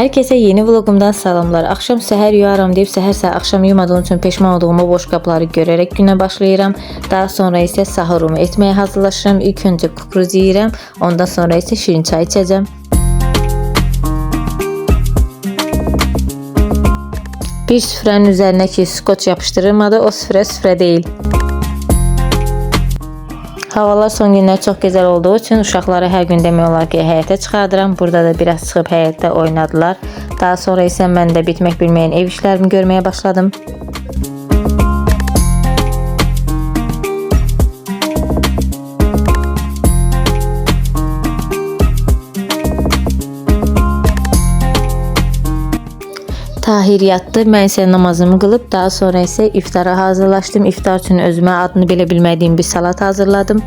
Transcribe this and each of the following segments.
Herkese yeni vlogumdan salamlar. Akşam səhər yuyaram deyib səhər akşam yumadığım üçün peşman olduğumu boş qapları görərək günə başlayıram. Daha sonra isə sahurumu etməyə hazırlaşıram. İlk öncə kukuruz yeyirəm, ondan sonra isə şirin çay içəcəm. Bir süfrənin üzərinə ki skoç yapışdırılmadı, o süfrə deyil. Havalar son günlər çox gözəl olduğu üçün uşaqları hər gün demək olar ki həyətə çıxardıram. Burada da biraz çıxıb həyətdə oynadılar. Daha sonra isə mən də bitmək bilməyən ev işlərimi görməyə başladım. Tahir yatdı, mən isə namazımı qılıb, daha sonra isə iftara hazırlaşdım. İftar üçün özümə adını belə bilmədiyim bir salat hazırladım.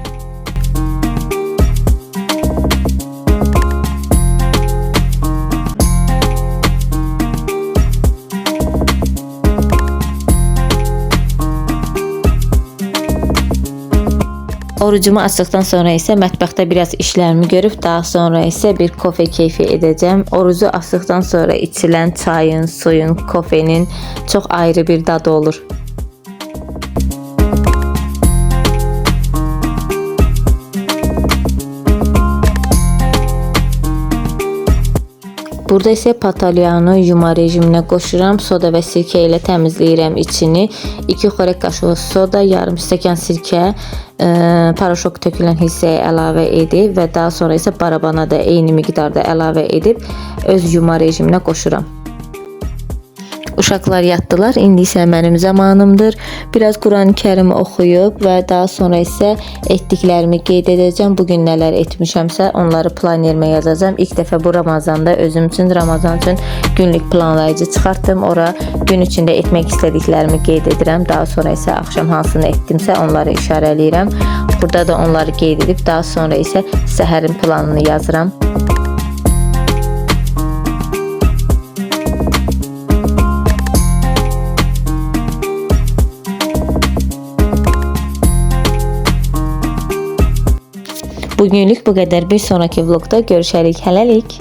Orucumu açdıqdan sonra isə mətbəxdə biraz işlərimi görüb, daha sonra isə bir kofe keyfi edəcəm. Orucu açdıqdan sonra içilən çayın, suyun, kofenin çox ayrı bir dadı olur. Burada isə patalyonu yuma rejiminə qoşuram. Soda və sirkə ilə təmizləyirəm içini. 2 xörək qaşığı soda, yarım stəkan sirkə, paraşok tökülən hissəyə əlavə edib və daha sonra isə barabana da eyni miqdarda əlavə edib öz yuma rejiminə qoşuram. Uşaqlar yatdılar, indi isə mənim zamanımdır. Biraz Qurani-Kərimi oxuyub və daha sonra isə etdiklərimi qeyd edəcəm. Bugün nələr etmişəmsə onları planerimə yazacağım. İlk dəfə bu Ramazanda özüm üçün, Ramazan üçün günlük planlayıcı çıxartdım. Ora gün içində etmək istədiklərimi qeyd edirəm. Daha sonra isə axşam hansını etdimsə onları işarələyirəm. Burada da onları qeyd edib daha sonra isə səhərin planını yazıram. Bugünlük bu qədər. Bir sonraki vlogda görüşərik. Hələlik.